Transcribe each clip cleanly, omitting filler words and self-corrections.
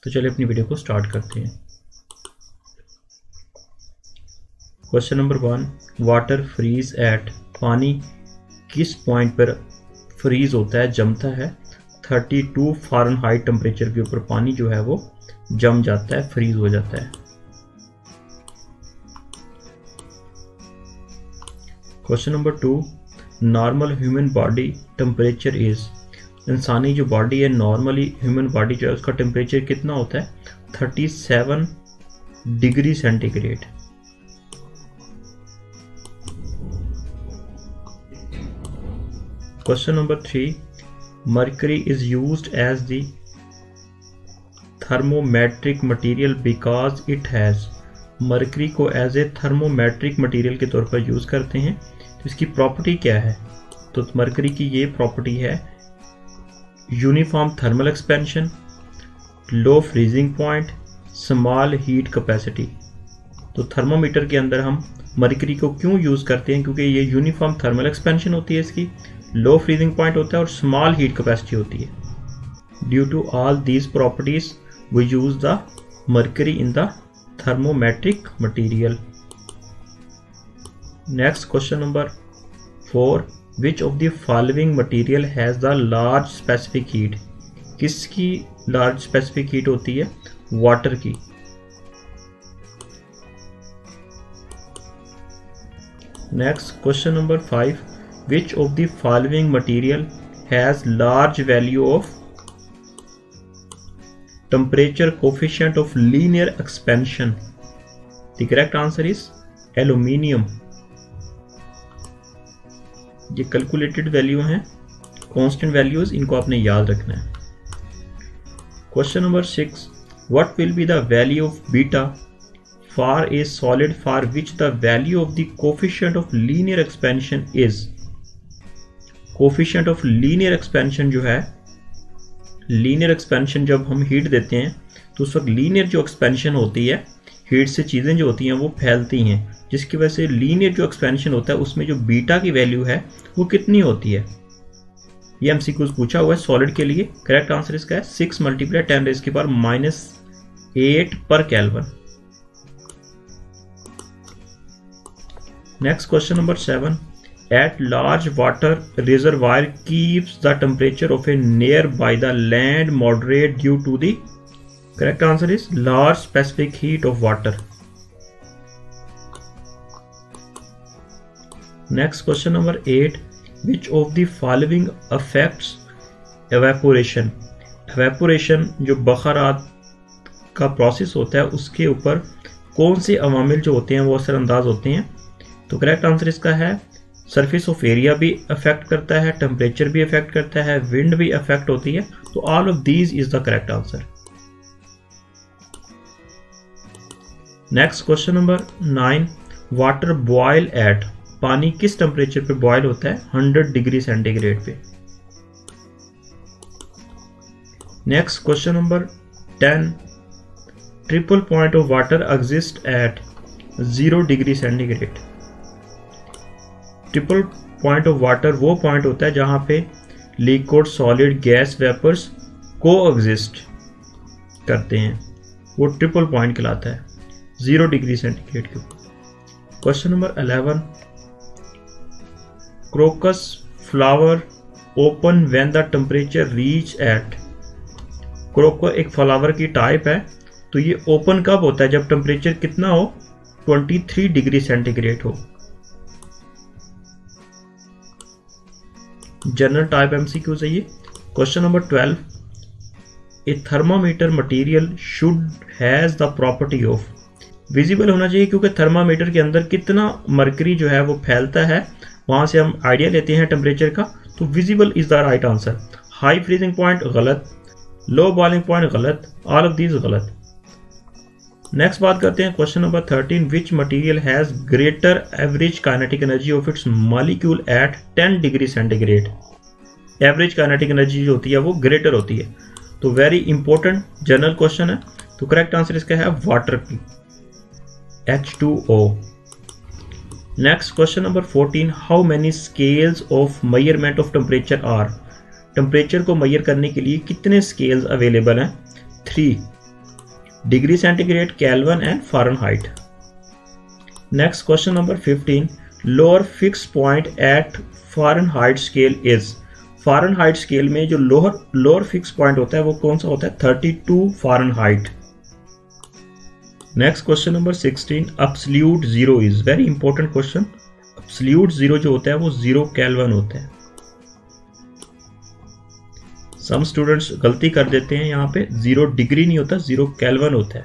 तो चलिए अपनी वीडियो को स्टार्ट करते हैं। Question number 1, water freeze at, पानी किस पॉइंट पर फ्रीज होता है, जमता है? 32 फ़ारेनहाइट टेम्परेचर के ऊपर पानी जो है वो जम जाता है, फ्रीज हो जाता है। Question number 2, normal human body temperature is, इंसानी जो बॉडी है, नॉर्मली ह्यूमन बॉडी जो है उसका टेम्परेचर कितना होता है? 37 degree centigrade. Question number 3, mercury is used as the thermometric material because it has, mercury को एज ए थर्मोमेट्रिक मटेरियल के तौर पर यूज़ करते हैं, तो इसकी प्रॉपर्टी क्या है? तो मरकरी की ये प्रॉपर्टी है uniform thermal expansion, low freezing point, small heat capacity. तो थर्मोमीटर के अंदर हम मरकरी को क्यों यूज़ करते हैं? क्योंकि ये यूनिफॉर्म थर्मल एक्सपेंशन होती है इसकी, लो फ्रीजिंग पॉइंट होता है और स्मॉल हीट कैपेसिटी होती है। Due to all these properties we use the mercury in the thermometric material. Next question number 4, which of the following material has the large specific heat, किसकी large specific heat होती है? Water की। Next question number 5, which of the following material has large value of temperature coefficient of linear expansion? The correct answer is aluminium. ये calculated value हैं, constant values, इनको आपने याद रखना है। Question number 6, what will be the value of beta for a solid for which the value of the coefficient of linear expansion is? Coefficient of linear expansion जो है, linear expansion जब हम heat देते हैं तो उस वक्त लीनियर जो एक्सपेंशन होती है, हीट से चीज़ें जो होती हैं वो फैलती हैं, जिसकी वजह से लीनियर जो एक्सपेंशन होता है उसमें जो बीटा की वैल्यू है वो कितनी होती है? ये एमसीक्यूज पूछा हुआ है सॉलिड के लिए। करेक्ट आंसर इसका है 6 × 10⁻⁻⁸ पर kelvin. Next question number 7, at large water reservoir keeps the temperature of a nearby the land moderate due to the, correct answer is large specific heat of water. Next question number 8, which of the following affects evaporation? evaporation जो बखरात का process होता है उसके ऊपर कौन से अवामिल जो होते हैं वो असरअंदाज होते हैं? तो करेक्ट आंसर इसका है सरफेस ऑफ एरिया भी अफेक्ट करता है, टेम्परेचर भी अफेक्ट करता है, विंड भी अफेक्ट होती है। तो all of these is the correct answer. Next question number 9, water boil at, पानी किस टेम्परेचर पे बॉयल होता है? 100 डिग्री सेंटीग्रेड पे। Next question number 10, triple point of water exist at 0 degree centigrade. Triple point of water वो point होता है जहां पे लिक्विड, सॉलिड, गैस, वेपर्स को एग्जिस्ट करते हैं, वो ट्रिपल पॉइंट कहलाता है 0 डिग्री सेंटीग्रेड के ऊपर। Question number 11, crocus flower open when the temperature reach at, crocus एक फ्लावर की टाइप है, तो ये ओपन कब होता है? जब टेम्परेचर कितना हो? 23 डिग्री सेंटीग्रेड हो। जनरल टाइप एमसीक्यू है ये। Question number 12, A thermometer material should has the property of, visible होना चाहिए क्योंकि थर्मामीटर के अंदर कितना मरकरी जो है वो फैलता है, वहां से हम आइडिया लेते हैं टेम्परेचर का। तो visible is the right answer. High freezing point गलत, लो बॉइलिंग पॉइंट गलत, ऑल ऑफ दीज गलत। नेक्स्ट बात करते हैं question number 13, which material has greater average kinetic energy of its molecule eight 10 degree centigrade. Average kinetic energy जो होती है वो ग्रेटर होती है, तो वेरी इंपॉर्टेंट जनरल क्वेश्चन है। तो करेक्ट आंसर इसका है वाटर की, H2O। Next question number 14, how many scales of measurement of temperature are, temperature को मेजर करने के लिए कितने स्केल्स अवेलेबल हैं? 3। Degree centigrade, Kelvin and Fahrenheit. Next question number 15, lower fix point at Fahrenheit scale is. Fahrenheit scale में जो lower fix point होता है वो कौन सा होता है? 32 Fahrenheit. Next question number 16, absolute zero is. Very important question. Absolute zero जो होता है वो 0 केल्विन होता है। सम स्टूडेंट्स गलती कर देते हैं, यहाँ पे 0 डिग्री नहीं होता, 0 केल्विन होता है।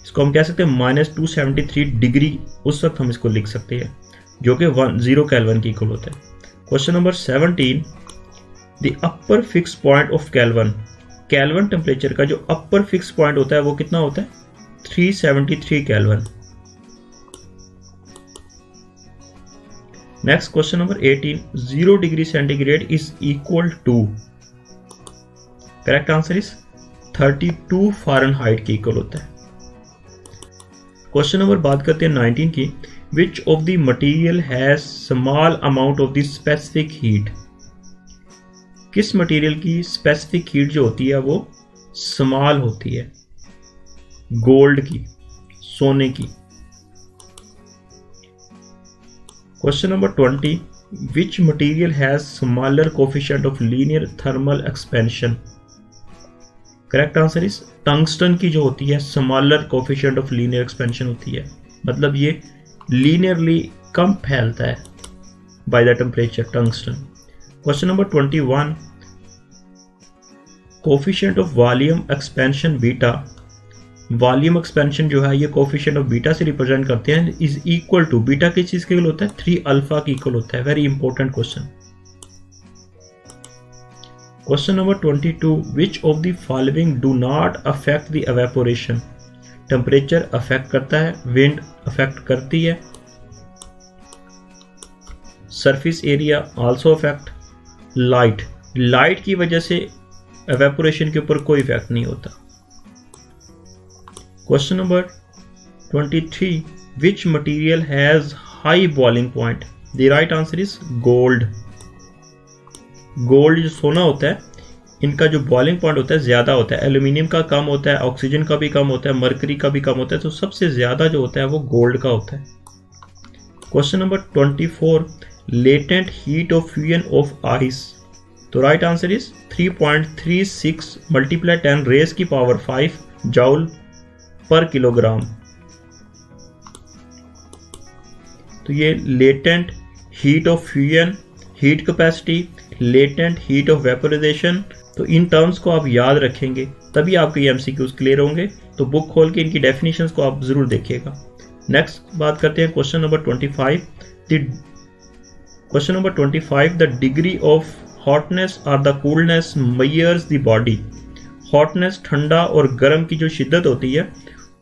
इसको हम कह सकते हैं -273 डिग्री, उस वक्त हम इसको लिख सकते हैं, जो कि 0 केल्विन की इक्वल होता है। Question number 17, the upper fix point of kelvin. Kelvin temperature का जो अपर फिक्स पॉइंट होता है वो कितना होता है? 373 Kelvin. Next question number 18, 0 degree centigrade is equal to. Correct answer is 32 Fahrenheit के इक्वल होता है। क्वेश्चन नंबर बात करते हैं 19 की, which of the material has small amount of the specific heat. किस मटेरियल की स्पेसिफिक हीट जो होती है वो स्मॉल होती है? गोल्ड की, सोने की। Question number 20, which material has smaller coefficient of linear thermal expansion. Correct answer is tungsten की जो होती है smaller coefficient of linear expansion होती है, मतलब ये लीनियरली कम फैलता है by the temperature, tungsten. Question number 21, coefficient of volume expansion beta. Volume expansion जो है ये कोफिशिएंट ऑफ बीटा से रिप्रेजेंट करते हैं, इज इक्वल टू। बीटा किस चीज के इक्वल होता है? 3 अल्फा की इक्वल होता है। Very important question. Question number 22, which of the following do not affect the evaporation. Temperature affect करता है, विंड अफेक्ट करती है, surface area also affect, light की वजह से एवेपोरेशन के ऊपर कोई इफेक्ट नहीं होता। Question number 23, which material has high boiling point. The right answer is gold. Gold जो सोना होता है, इनका जो बॉइलिंग पॉइंट होता है ज्यादा होता है। एल्यूमिनियम का कम होता है, ऑक्सीजन का भी कम होता है, मरकरी का भी कम होता है, तो सबसे ज्यादा जो होता है वो गोल्ड का होता है। Question number 24, latent heat of fusion of ice. तो right answer is 3.36 multiply 10 raise की पावर 5 जूल पर किलोग्राम। तो ये latent heat of fusion, heat capacity, latent heat of vaporisation, तो इन टर्म्स को आप याद रखेंगे तभी आपके ये एमसीक्यूज क्लियर होंगे। तो बुक खोल के इनकी डेफिनेशंस को आप जरूर देखिएगा। नेक्स्ट बात करते हैं question number 25। Question number 25, the degree of hotness और the coolness measures the body. Hotness ठंडा और गर्म की जो शिद्दत होती है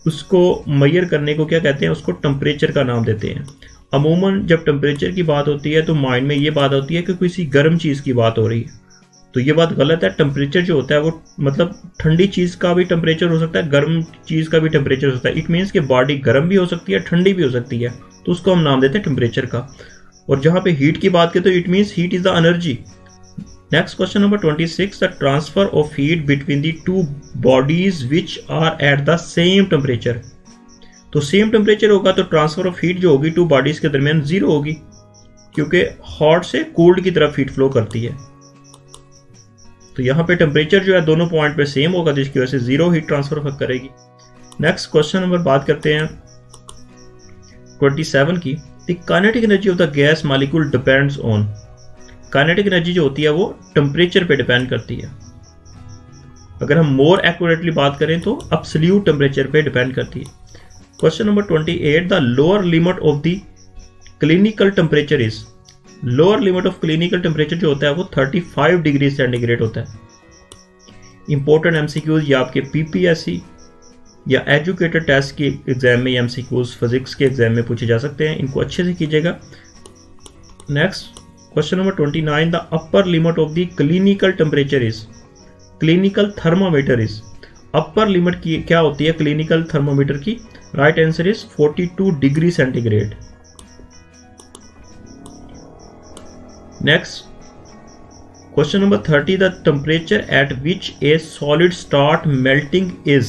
उसको मेजर करने को क्या कहते हैं? उसको टेम्परेचर का नाम देते हैं। अमूमन जब टेम्परेचर की बात होती है तो माइंड में ये बात होती है कि किसी गर्म चीज़ की बात हो रही है, तो ये बात गलत है। टेम्परेचर जो होता है वो मतलब ठंडी चीज़ का भी टेम्परेचर हो सकता है, गर्म चीज़ का भी टेम्परेचर हो सकता है। इट मीन्स कि बॉडी गर्म भी हो सकती है, ठंडी भी हो सकती है, तो उसको हम नाम देते हैं टेम्परेचर का। और जहाँ पे हीट की बात करें तो it means heat is the energy. Next question number 26, the transfer of heat between the two bodies which are at the same temperature. तो सेम टेम्परेचर होगा तो ट्रांसफर ऑफ हीट जो होगी टू बॉडीज के दरमियान 0 होगी, क्योंकि हॉट से कोल्ड की तरफ हीट फ्लो करती है। तो यहाँ पे टेम्परेचर जो है दोनों पॉइंट पे सेम होगा, जिसकी वजह से 0 हीट ट्रांसफर करेगी। नेक्स्ट क्वेश्चन नंबर बात करते हैं 27 की, the kinetic energy of the gas molecule depends on. Kinetic energy जो होती है वो टेम्परेचर पे डिपेंड करती है। अगर हम मोर एक्यूरेटली बात करें तो एब्सोल्यूट टेम्परेचर पे डिपेंड करती है। Question number 28, the lower limit of the clinical temperature is. Lower limit of clinical temperature जो होता है वो 35 डिग्री सेंटीग्रेड होता है। इंपॉर्टेंट एमसीक्यूज या आपके पीपीएससी या एजुकेटेड टेस्ट के एग्जाम में, एमसीक्यूज फिजिक्स के एग्जाम में पूछे जा सकते हैं, इनको अच्छे से कीजिएगा। Next question number 29, the upper limit of the clinical temperature is. Clinical thermometer is. Upper limit की क्या होती है क्लिनिकल थर्मामीटर की? Right answer is 42 degree centigrade. Next question number 30, the temperature at which A solid start melting is.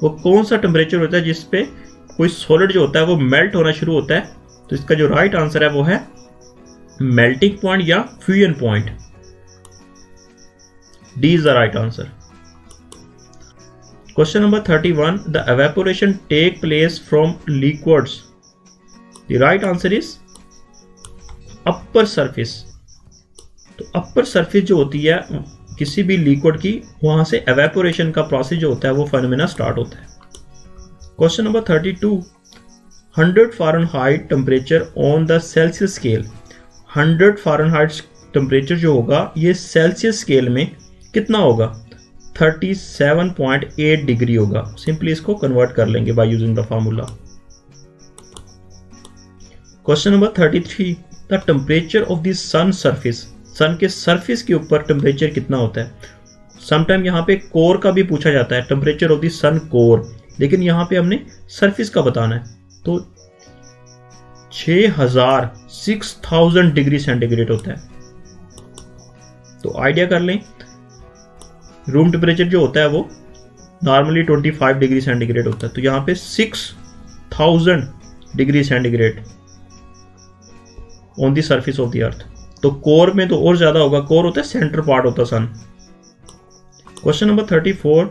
वो कौन सा temperature होता है जिस पे कोई सॉलिड जो होता है वो मेल्ट होना शुरू होता है? तो इसका जो राइट आंसर है वो है मेल्टिंग पॉइंट या fusion point. D is the right answer. Question number 31, the evaporation take place from liquids. The right answer is upper surface. तो अपर सरफेस जो होती है किसी भी लिक्विड की, वहां से एवेपोरेशन का प्रोसेस जो होता है वो फेनोमेना स्टार्ट होता है। Question number 32, 100 Fahrenheit temperature on the Celsius scale. 100 Fahrenheit temperature जो होगा ये सेल्सियस स्केल में कितना होगा? 37.8 डिग्री होगा। सिंपली इसको कन्वर्ट कर लेंगे by using the formula. Question number 33, the temperature of the sun surface. Sun के सरफेस के ऊपर टेम्परेचर कितना होता है? समटाइम यहाँ पे कोर का भी पूछा जाता है, temperature of the sun core, लेकिन यहाँ पे हमने सरफेस का बताना है। तो 6000 डिग्री सेंटीग्रेड होता है। तो आइडिया कर लें, रूम टेम्परेचर जो होता है वो नॉर्मली 25 डिग्री सेंटीग्रेड होता है, तो यहाँ पे 6000 degree centigrade on the surface of the earth. तो कोर में तो और ज्यादा होगा, कोर होता है सेंटर पार्ट होता है sun. Question number 34,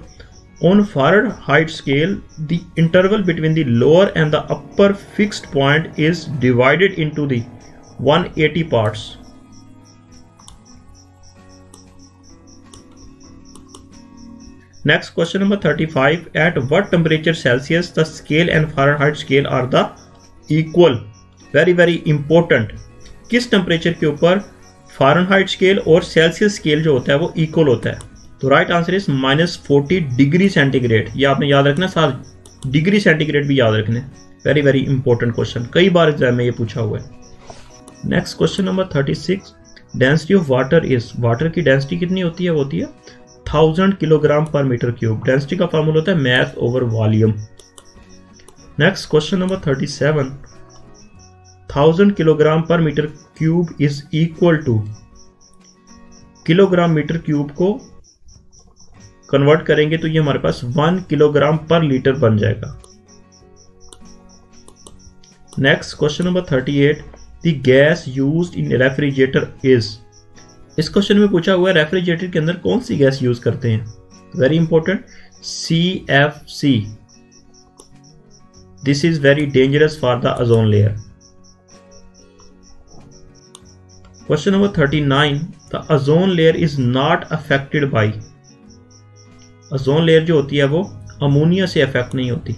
on Fahrenheit scale the interval between the lower end the upper fixed point is divided into the 180 parts. Next, question number 35, at what temperature Celsius the scale and Fahrenheit scale are the equal? Very very important. किस temperature के ऊपर Fahrenheit scale और Celsius scale जो होता है वो equal होता है? तो right answer is -40 degree centigrade. ये आपने याद रखना, साथ डिग्री सेंटीग्रेड भी याद रखने। वेरी वेरी इंपॉर्टेंट क्वेश्चन, कई बार एग्जाम में ये पूछा हुआ है। Next question number 36, density of water is. Water की डेंसिटी कितनी होती है? वो होती है 1000 kilogram per metre cube. Density का फॉर्मूला होता है mass over volume. Next question number 37, 1000 kilogram per metre cube is equal to, kilogram metre cube को कन्वर्ट करेंगे तो ये हमारे पास 1 किलोग्राम पर लीटर बन जाएगा। Next question number 38, the gas used in refrigerator is. इस क्वेश्चन में पूछा हुआ है रेफ्रिजरेटर के अंदर कौन सी गैस यूज करते हैं? Very important, CFC। This is very dangerous for the ozone layer. Question number 39, the ozone layer is not affected by. Ozone layer जो होती है वो अमोनिया से अफेक्ट नहीं होती।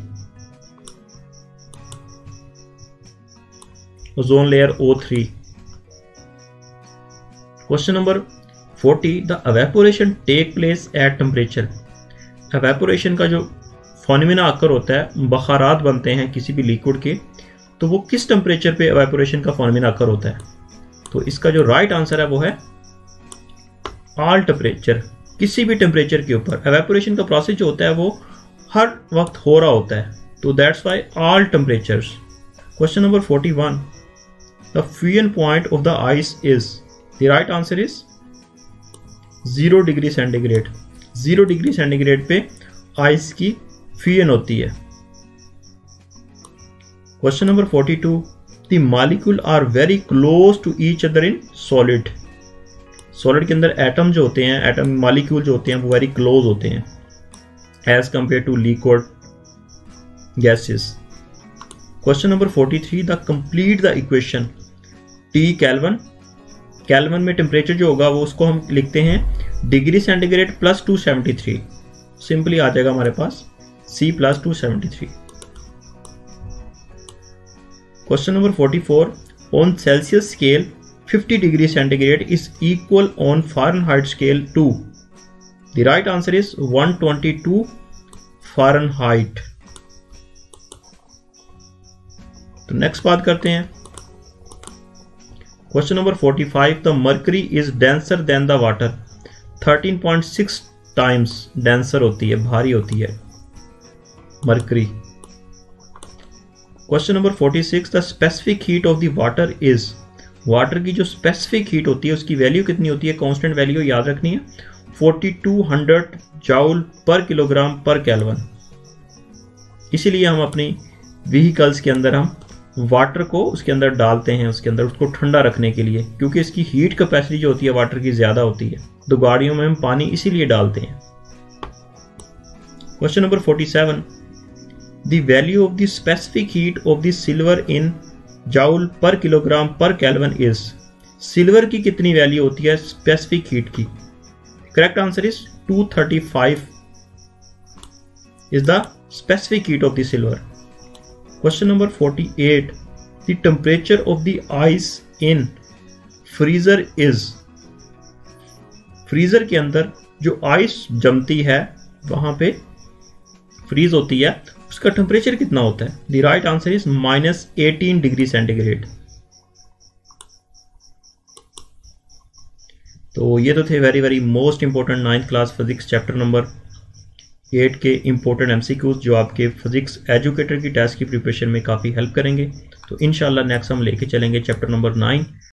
Ozone layer O3। Question number 40, the evaporation take place at temperature. Evaporation का जो phenomena आकर होता है, बखारात बनते हैं किसी भी लिक्विड के, तो वो किस टेम्परेचर पे एवेपोरेशन का फेनोमेना आकर होता है? तो इसका जो राइट आंसर है वो है ऑल टेम्परेचर। किसी भी टेम्परेचर के ऊपर एवेपोरेशन का प्रोसेस जो होता है वो हर वक्त हो रहा होता है, तो that's why all temperatures. Question number 41, the fusion point of the ice is. The right answer is 0 degree centigrade. 0 degree centigrade पे आइस की फ्यूजन होती है। Question number 42, the molecule are very close to each other in solid. Solid के अंदर atom जो होते हैं, atom molecule जो होते हैं वो वेरी क्लोज होते हैं as compare to liquid gases. Question number 43, the complete the equation. T Kelvin. Kelvin में टेम्परेचर जो होगा वो उसको हम लिखते हैं डिग्री सेंटीग्रेड प्लस 273। सिंपली आ जाएगा हमारे पास C plus 273। Question number 44, on Celsius scale 50 degree centigrade is equal on Fahrenheit scale to. The right answer is 122 Fahrenheit. तो नेक्स्ट बात करते हैं question number 45, the mercury is denser then the water. 13.6 times denser होती है, भारी होती है mercury. Question number 46, the specific heat of the water is. Water की जो स्पेसिफिक हीट होती है उसकी वैल्यू कितनी होती है, कांस्टेंट वैल्यू याद रखनी है 4200 जूल पर किलोग्राम पर केल्विन। इसीलिए हम अपनी व्हीकल्स के अंदर हम वाटर को उसके अंदर डालते हैं, उसके अंदर उसको ठंडा रखने के लिए, क्योंकि इसकी हीट कैपेसिटी जो होती है वाटर की ज़्यादा होती है। तो गाड़ियों में हम पानी इसीलिए डालते हैं। Question number 47, the value of the specific heat of the silver in joule per kilogram पर केल्विन इज। सिल्वर की कितनी वैल्यू होती है स्पेसिफिक हीट की? Correct answer is 235 is the specific heat of the silver. Question number 48, the temperature of the ice in freezer is. Freezer के अंदर जो ice जमती है, वहां पे फ्रीज होती है, उसका टेम्परेचर कितना होता है? The right answer is -18 degree centigrade. तो ये तो थे very most important 9th class physics chapter number 8 के इंपॉर्टेंट एमसीक्यूज जो आपके फिजिक्स एजुकेटर की टेस्ट की प्रिपरेशन में काफ़ी हेल्प करेंगे। तो इंशाल्लाह नेक्स्ट हम लेके चलेंगे चैप्टर नंबर 9।